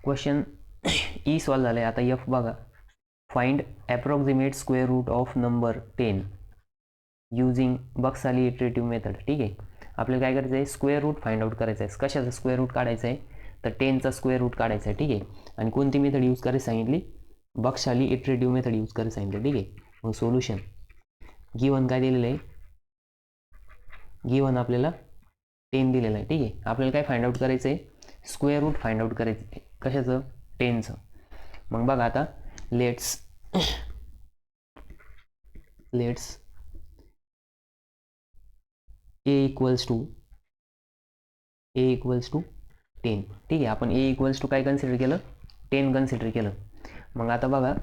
Question E solve झालं आहे. आता एफ बघा, find approximate square root of number 10 using Bakshali iterative method. ठीक आहे, आपल्याला काय करायचं आहे, स्क्वेअर रूट फाइंड आउट करायचं आहे. कशाचा स्क्वेअर रूट काढायचा आहे, तर 10चा स्क्वेअर रूट काढायचा आहे. ठीक आहे, आणि कोणती मेथड यूज करायला सांगितली, बक्साली इटरेटिव्ह मेथड यूज करायला सांगितलं. ठीक आहे, मग सोल्युशन गिवन काय दिलेलं आहे, गिवन आपल्याला 10 दिलेलं आहे. ठीक आहे, आपल्याला काय फाइंड आउट करायचं आहे, स्क्वेअर रूट फाइंड आउट करायचं आहे. कशाचं, 10चं. मग बघा आता लेट्स a इक्वल्स टू 10. ठीक आहे, आपण a इक्वल्स टू काय कन्सिडर केलं, 10 कन्सिडर केलं. मग आता बघा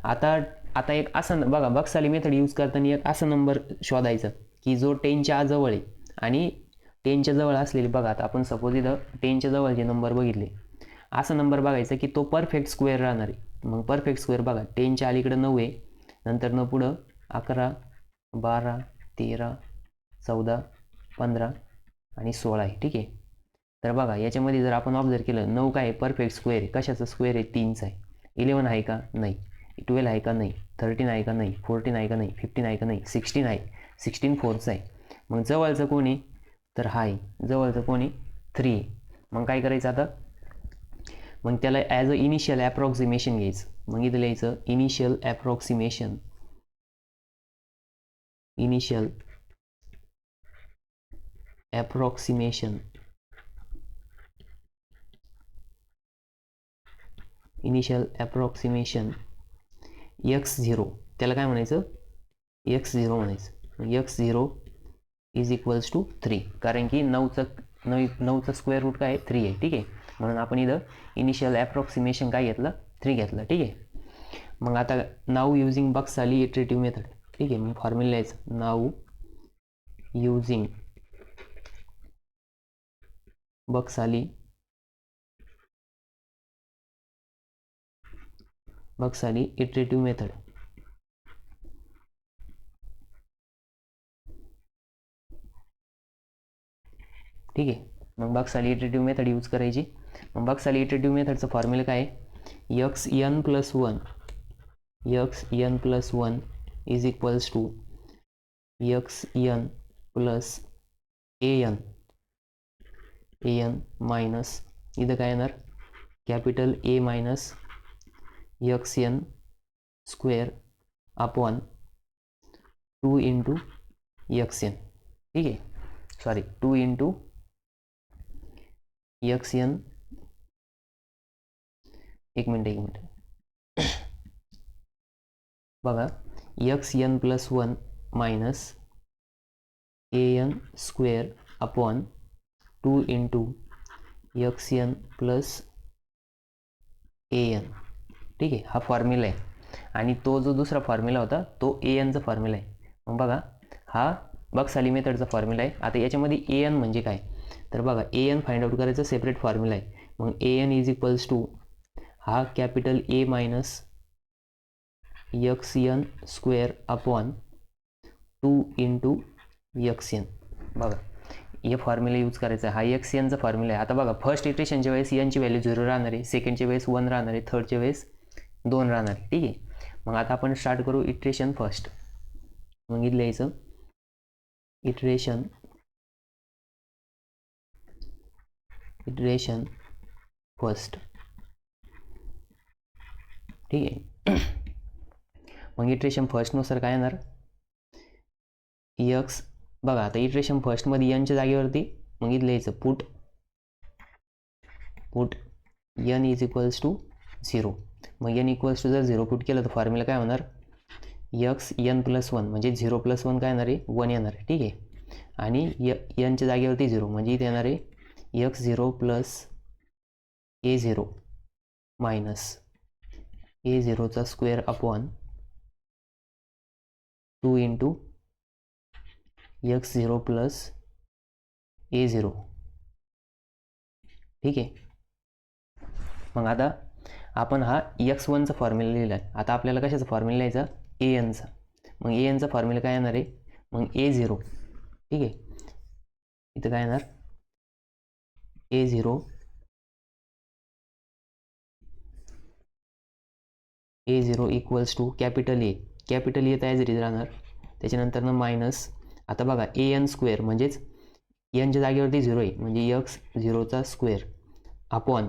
आता एक असं बघा, बक्साली मेथड यूज करताना एक असा नंबर शोधायचा की जो 10च्या जवळ आहे. आणि 10च्या जवळ असलेली बघा, आता आपण सपोज इथं 10च्या जवळचे नंबर बघितले, असा नंबर बघायचा की तो परफेक्ट स्क्वेअर राहणार आहे. मग परफेक्ट स्क्वेअर बघा, 10च्या अलीकडं 9 आहे, नंतर न पुढं 11, 12, 13, 14, 15 आणि 16 आहे. ठीक आहे, तर बघा याच्यामध्ये जर आपण ऑब्झर्व केलं, 9 काय परफेक्ट स्क्वेअर आहे. कशाचं स्क्वेअर आहे, 3चा आहे. 11 आहे का, नाही. 12 आहे का, नाही. 13 आहे का, नाही. 14 आहे का, नाही. 15 आहे का, नाही. 16 आहे. 16 4चा आहे. मग जवळचं कोणी, तर हा आहे. जवळचं कोणी, 3 आहे. मग काय करायचं आता, मग त्याला ॲज अ इनिशियल ॲप्रॉक्सिमेशन घ्यायचं. मग इथं लिहायचं इनिशियल ॲप्रॉक्सिमेशन, इनिशियल ॲप्रॉक्सिमेशन x0, त्याला काय म्हणायचं, x0 म्हणायचं. x0 इज इक्वल्स टू 3, कारण की 9चा स्क्वेअर रूट काय आहे, 3 आहे. ठीक आहे, म्हणून आपण इथं इनिशियल ॲप्रॉक्सिमेशन काय घेतलं, 3 घेतलं. ठीक आहे, मग आता नाव युजिंग बक्साली इटरेटिव्ह मेथड. ठीक आहे, मग फॉर्म्युला लिहायचं, नाव युजिंग बक्साली इटरेटिव्ह मेथड. ठीक आहे, मग बक्साली इटरेटिव्ह मेथड यूज करायची. मग बक्साली इटरेटिव्ह मेथडचं फॉर्म्युला काय आहे, xn plus 1 is equals to xn plus an minus इथं काय येणार, capital A minus xn square upon 2 into xn. ठीक आहे, सॉरी 2 इंटू xn, एक मिनिट बघा, xn plus 1 minus an square upon 2 into xn plus an. ठीक आहे, हा फॉर्म्युला आहे. आणि तो जो दुसरा फॉर्म्युला होता तो anचा फॉर्म्युला आहे. मग बघा, हा बक्साली मेथडचा फॉर्म्युला आहे. आता याच्यामध्ये an म्हणजे काय, तर बघा an फाइंड आउट करायचा सेपरेट फॉर्म्युला आहे. मग an इज इक्वल्स टू हा capital A minus xn square upon 2 into xn. बघा हे फॉर्म्युला यूज करायचा, हा xnचा फॉर्म्युला आहे. आता बघा, फर्स्ट इटरेशनच्या वेळेस nची व्हॅल्यू 0 राहणार आहे, सेकंडच्या वेळेस 1 राहणार आहे, थर्डच्या वेळेस 2 राहणार आहे. ठीक आहे, मग आता आपण स्टार्ट करू इटरेशन फर्स्ट. मग इथं लिहायचं इटरेशन फर्स्ट. ठीक आहे, मग इटरेशन फर्स्टनुसार काय येणार, x बघा, आता इटरेशन फर्स्टमध्ये n च्या जागेवरती मग इथं लिहायचं put n is equals to 0. मग n इक्वल्स टू जर 0 पुट केलं तर फॉर्म्युला काय होणार, xn प्लस 1 म्हणजे 0 प्लस 1 काय येणार आहे, 1 येणार आहे. ठीक आहे, आणि n च्या जागेवरती 0 म्हणजे इथे येणार आहे x0 प्लस a0 मायनस a0चा square upon 2 into x0 plus a0. ठीक आहे, मग आता आपण हा x1चा फॉर्म्युला लिहिला आहे. आता आपल्याला कशाचा फॉर्म्युला लिहायचा, anचा. मग anचा फॉर्म्युला काय येणार आहे, मग a0. ठीक आहे, इथं काय येणार, a0 A0 equals to capital ए तर ॲज इट इज राहणार. त्याच्यानंतर मायनस, आता बघा AN स्क्वेअर म्हणजेच एनच्या जागेवरती 0 आहे म्हणजे x0चा स्क्वेअर अपॉन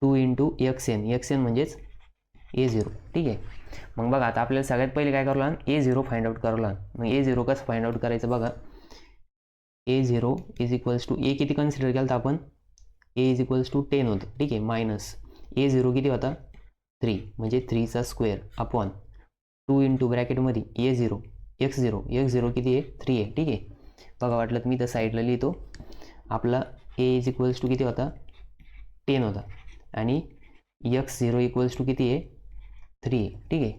2 इंटू XN म्हणजेच A0. ठीक आहे. मग बघा आता आपल्याला सगळ्यात पहिले काय करावं लागेल, A0 फाइंड आउट करावं लागेल. मग A0 कसं फाइंड आउट करायचं बघा, A0 इज इक्वल्स टू, ए किती कन्सिडर केलं तर आपण, ए इज इक्वल्स टू 10 होतं. ठीक आहे. मायनस A0 किती होता 3 म्हणजे 3चा स्क्वेअर अपॉन 2 इंटू ब्रॅकेटमध्ये A0 x0 किती आहे 3 आहे. ठीक आहे. बघा वाटलं तर मी तर साईडला लिहितो. आपला A इज इक्वल्स टू किती होता 10 होता आणि x0 इक्वल्स टू किती आहे 3 आहे. ठीक आहे.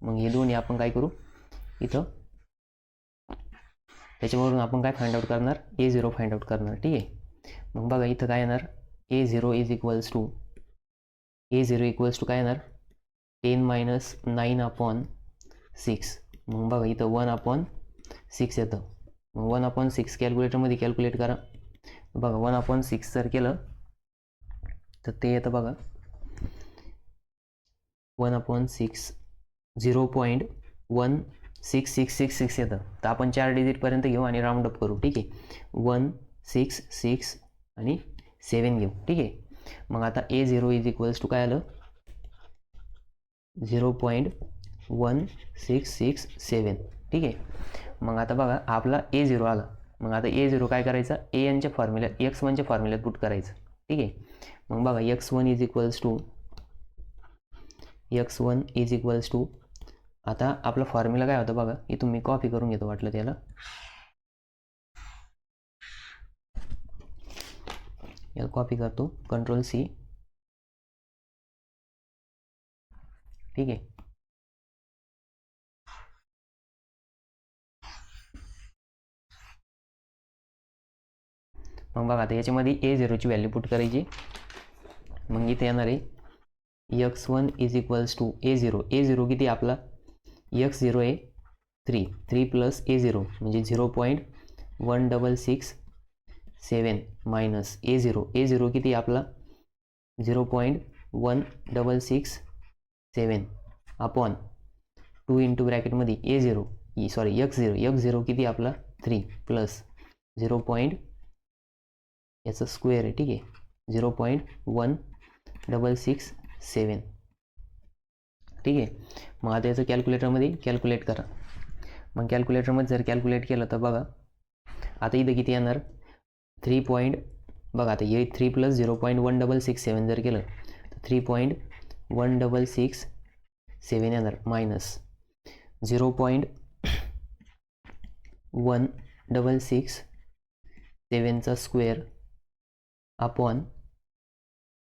मग हे दोन्ही आपण काय करू इथं, त्याच्यावरून आपण काय फाइंड आउट करणार, A0 फाइंड आउट करणार. ठीक आहे. मग बघा इथं काय येणार, A0 इक्वल्स टू काय येणार 10 मायनस 9 अपॉन 6. मग बघा इथं 1/6 येतं. मग 1/6 कॅल्क्युलेटरमध्ये कॅल्क्युलेट करा. बघा 1/6 जर केलं तर ते येतं बघा 1/6 0.16666 येतं. तर आपण 4 डिजिटपर्यंत घेऊ आणि राऊंड अप करू. ठीक आहे. 1 6 6 आणि 7 घेऊ. ठीक आहे. मग आता A0 इज इक्वल्स टू काय आलं 0.1667. ठीक आहे. मग आता बघा आपला A0 आला. मग आता A0 काय करायचा, ANच्या फॉर्म्युल्यात x1च्या फॉर्म्युल्यात पुट करायचं. ठीक आहे. मग बघा x1 इज इक्वल्स टू आता आपला फॉर्म्युला काय होता बघा, इथून मी कॉपी करून घेतो वाटलं त्याला. याला कॉपी करतो Ctrl+C. ठीक आहे. मग बघा आता याच्यामध्ये A0ची व्हॅल्यू पुट करायची. मग इथे येणार आहे x1 is equals to A0 किती आपला x0 आहे 3 प्लस A0 म्हणजे 0.1667 मायनस A0 किती आपला 0.1667 अपॉन 2 इंटू ब्रॅकेटमध्ये x0 किती आपला 3 प्लस 0. याचा स्क्वेअर आहे. ठीक आहे. 0.1667. ठीक आहे. मग आता याचं कॅल्क्युलेटरमध्ये कॅल्क्युलेट करा. मग कॅल्क्युलेटरमध्ये जर कॅल्क्युलेट केलं तर बघा आता इथं किती येणार 3. बघा आता हे 3 प्लस 0.1667 जर केलं तर 3.1667 येणार मायनस 0.1667चा स्क्वेअर अपॉन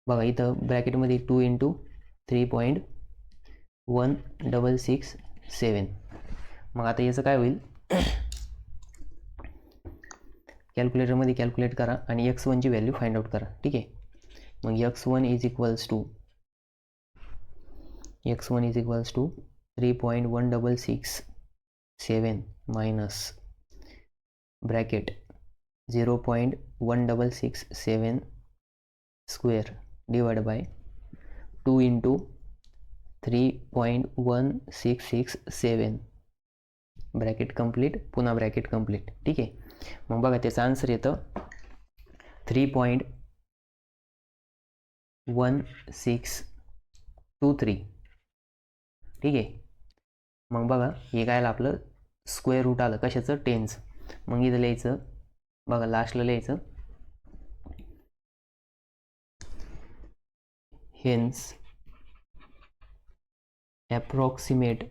बघा इथं ब्रॅकेटमध्ये 2 इंटू 3.1667. मग आता याचं काय होईल कॅल्क्युलेटरमध्ये कॅल्क्युलेट करा आणि x1ची व्हॅल्यू फाइंड आउट करा. ठीक आहे. मग x1 is equals to 3.1667 minus bracket 0.1667 square divide by 2 into 3.1667 bracket complete, पुन्हा ब्रॅकेट कंप्लीट. ठीक आहे. मग बघा त्याचं आन्सर येतं 3.1623. ठीक आहे. मग बघा हे काय आलं आपलं स्क्वेअर रूट आलं कशाचं 10चं. मग इथं लिहायचं बघा लास्टला लिहायचं hence approximate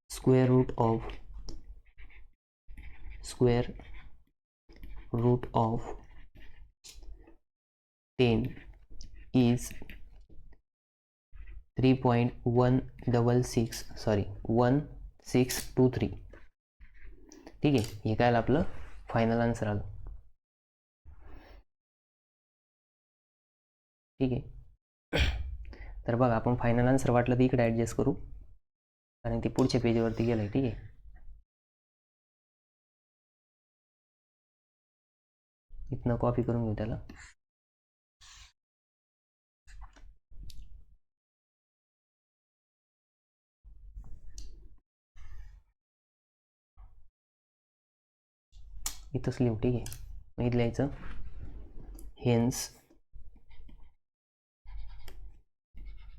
square root of 10 is 3.1623. ठीक आहे. हे काय आपलं फायनल आन्सर आलं. ठीक आहे. तर बघा आपण फायनल आन्सर वाटलं तर इकडे ॲडजस्ट करू कारण ते पुढच्या पेजवरती गेलं आहे. ठीक आहे. इथनं कॉपी करून घेऊ त्याला. इथंच लिहू, ठीक आहे. मग इथं लिहायचं hence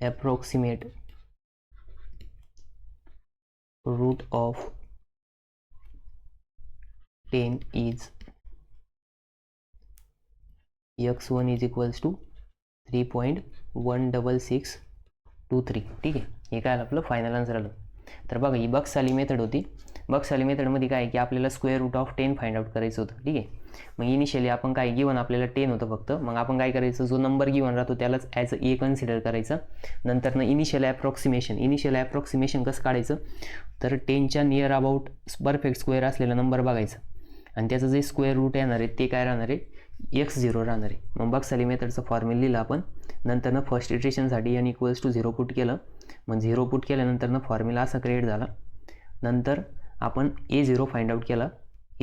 approximate root of 10 is x1 is equals to 3.16623. ठीक आहे. हे काय आपलं फायनल आन्सर आलं. तर बघा ही बक्स-आली मेथड होती. बक्स-आली मेथडमध्ये काय आहे की आपल्याला square root of 10 find out करायचं होतं. ठीक आहे. मग इनिशियली आपण काय गिवन आपल्याला 10 होतं फक्त. मग आपण काय करायचं, जो नंबर गिवन राहतो त्यालाच ॲज ए कन्सिडर करायचं. नंतर इनिशियल ॲप्रॉक्सिमेशन कसं काढायचं, तर 10च्या नियर अबाउट परफेक्ट स्क्वेअर असलेला नंबर बघायचा आणि त्याचं जे स्क्वेअर रूट येणार आहे ते काय राहणार आहे, x0 राहणार आहे. मग बक्स-आली मेथडचं फॉर्म्युला लिहिलं आपण. नंतर फर्स्ट इटरेशनसाठी n इक्वल्स टू 0 पुट केलं. मग 0 पुट केल्यानंतर फॉर्म्युला असा क्रिएट झाला. नंतर आपण a0 फाइंड आउट केला.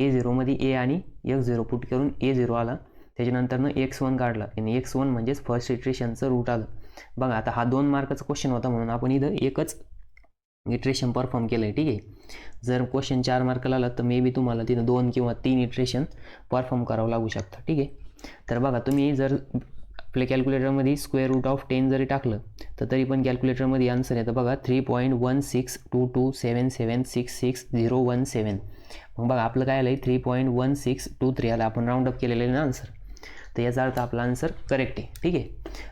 a0मध्ये a आणि x0 पुट करून a0 आला. त्याच्यानंतर x1 काढला आणि x1 म्हणजेच फर्स्ट इटरेशनचं रूट आलं. बघा आता हा 2 मार्काचा क्वेश्चन होता म्हणून आपण इथं एकच इटरेशन परफॉर्म केलं आहे. ठीक आहे. जर क्वेश्चन 4 मार्काला आला तर मे बी तुम्हाला तिथं 2 किंवा 3 इटरेशन परफॉर्म करावं लागू शकतं. ठीक आहे. तर बघा तुम्ही जर आपल्या कॅल्क्युलेटरमध्ये स्क्वेअर रूट ऑफ 10 जरी टाकलं तर तरी पण कॅल्क्युलेटरमध्ये आन्सर येतं बघा 3.16227766017. मग बघा आपलं काय आलं आहे 3.1623 आलं. आपण राऊंड अप केलेलं आहे ना आन्सर. तर याचा अर्थ आपला आन्सर करेक्ट आहे. ठीक आहे.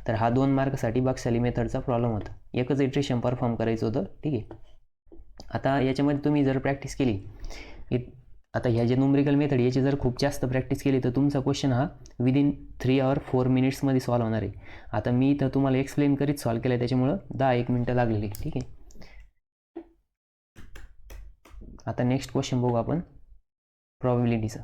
तर हा 2 मार्कसाठी बक्स-आली मेथडचा प्रॉब्लेम होता. एकच इटरेशन परफॉर्म करायचं होतं. ठीक आहे. आता याच्यामध्ये तुम्ही जर प्रॅक्टिस केली, आता ह्या जे न्यूमेरिकल मेथड याची जर खूप जास्त प्रॅक्टिस केली तर तुमचा क्वेश्चन हा विदिन 3 or 4 मिनिट्समध्ये सॉल्व्ह होणार आहे. आता मी इथं तुम्हाला एक्सप्लेन करीत सॉल्व्ह केलं आहे त्याच्यामुळं 10-1 मिनटं लागलेली. ठीक आहे. आता नेक्स्ट क्वेश्चन बघू आपण प्रोबॅबिलिटीचा.